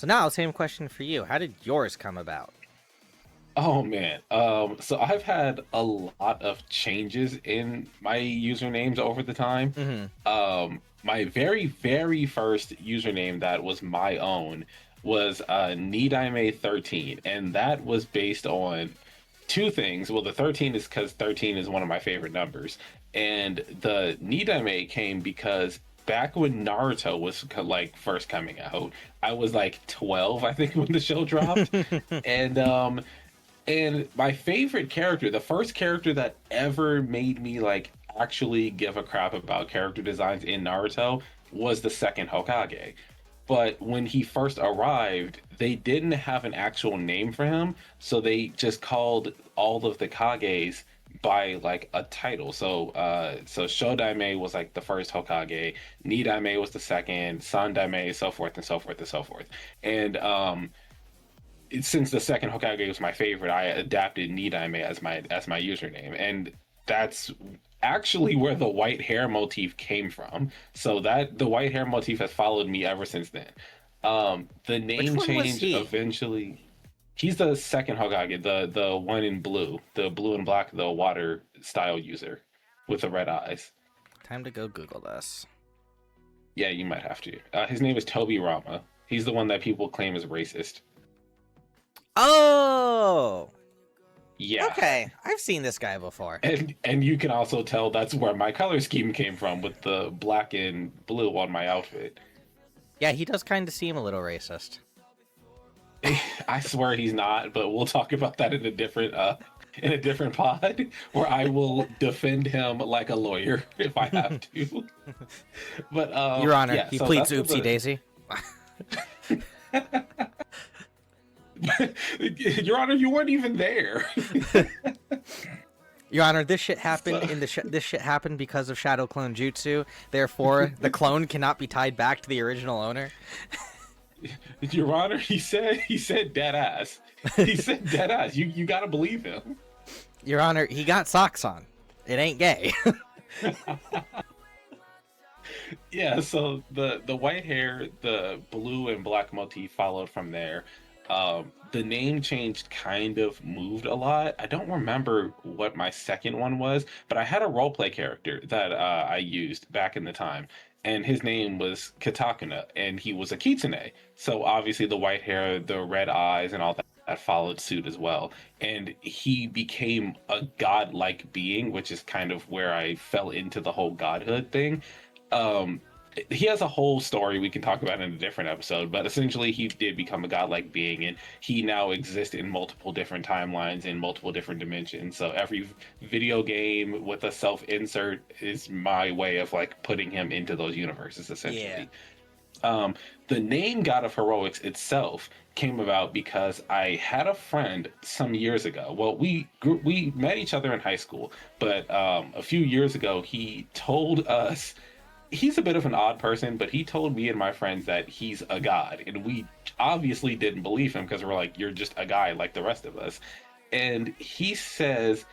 So now, same question for you. How did yours come about? Oh man. So I've had a lot of changes in my usernames over the time. Hmm. My very, very first username that was my own was Nidime13, and that was based on two things. Well, the 13 is because 13 is one of my favorite numbers, and the Nidame came because back when Naruto was like first coming out, I was like 12, I think, when the show dropped, and my favorite character, the first character that ever made me like actually give a crap about character designs in Naruto was the second Hokage. But when he first arrived, they didn't have an actual name for him, so they just called all of the Kages by like a title. So Shodaime was like the first Hokage, Nidaime was the second, Sandaime, so forth and so forth and so forth. And since the second Hokage was my favorite, I adapted Nidaime as my username, and that's actually where the white hair motif came from. So that the white hair motif has followed me ever since then. The Which name one was change he? eventually. He's the second Hokage, the one in blue, the blue and black, the water style user with the red eyes. Time to go Google this. Yeah, you might have to. His name is Toby Rama. He's the one that people claim is racist. Oh, Yeah. okay. I've seen this guy before. And you can also tell that's where my color scheme came from with the black and blue on my outfit. Yeah, he does kind of seem a little racist. I swear he's not, but we'll talk about that in a different pod where I will defend him like a lawyer if I have to. But Your Honor, yeah, he so pleads that's oopsie the daisy. Your Honor, you weren't even there. Your Honor, this shit happened So, in this shit happened because of Shadow Clone Jutsu. Therefore, the clone cannot be tied back to the original owner. Your Honor, he said dead ass. He said dead ass. You gotta believe him. Your Honor, he got socks on. It ain't gay. Yeah, so the white hair, the blue and black motif followed from there. The name change kind of moved a lot. I don't remember what my second one was, but I had a roleplay character that I used back in the time, and his name was Katakuna, and he was a kitsune. So obviously the white hair, the red eyes, and all that followed suit as well. And he became a godlike being, which is kind of where I fell into the whole godhood thing. um he has a whole story we can talk about in a different episode, but essentially he did become a godlike being, and he now exists in multiple different timelines in multiple different dimensions. So every video game with a self insert is my way of like putting him into those universes Yeah. essentially. um the name God of Heroics itself came about because I had a friend some years ago. Well, we met each other in high school, but a few years ago he told us, he's a bit of an odd person, but he told me and my friends that he's a god, and we obviously didn't believe him because we're like, you're just a guy like the rest of us. And he says,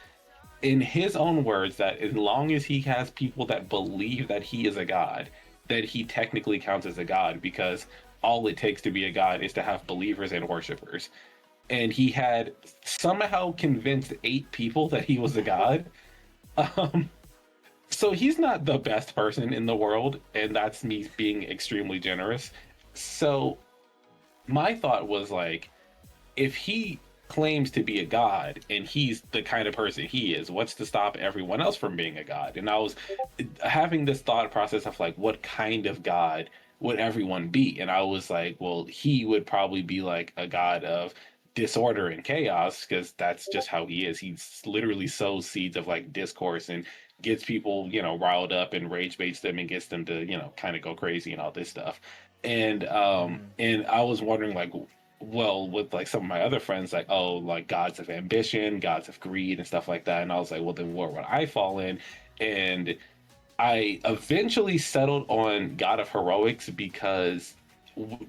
in his own words, that as long as he has people that believe that he is a god, that he technically counts as a god, because all it takes to be a god is to have believers and worshipers. And he had somehow convinced 8 people that he was a god. Um, so he's not the best person in the world, and that's me being extremely generous. So my thought was like, if he claims to be a god and he's the kind of person he is, what's to stop everyone else from being a god? And I was having this thought process of like, what kind of god would everyone be? And I was like, well, he would probably be like a god of disorder and chaos, because that's just how he is. He literally sows seeds of like discourse and gets people, riled up and rage baits them and gets them to, kind of go crazy and all this stuff. Mm. And I was wondering like, well, with like some of my other friends, like, oh, like gods of ambition, gods of greed, and stuff like that. And I was like, well, then where would I fall in? And I eventually settled on God of Heroics because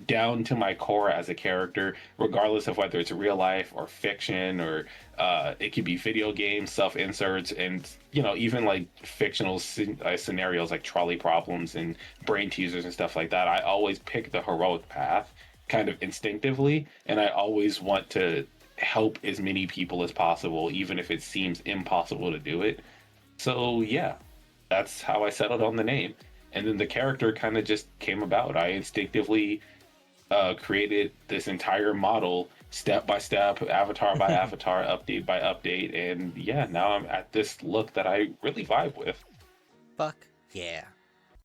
down to my core as a character, regardless of whether it's real life or fiction, or it could be video games, self inserts, and even like fictional scenarios like trolley problems and brain teasers and stuff like that. I always pick the heroic path kind of instinctively, and I always want to help as many people as possible, even if it seems impossible to do it. So yeah, that's how I settled on the name. And then the character kind of just came about. I instinctively created this entire model step by step, avatar by avatar, update by update, and yeah, now I'm at this look that I really vibe with. Fuck yeah.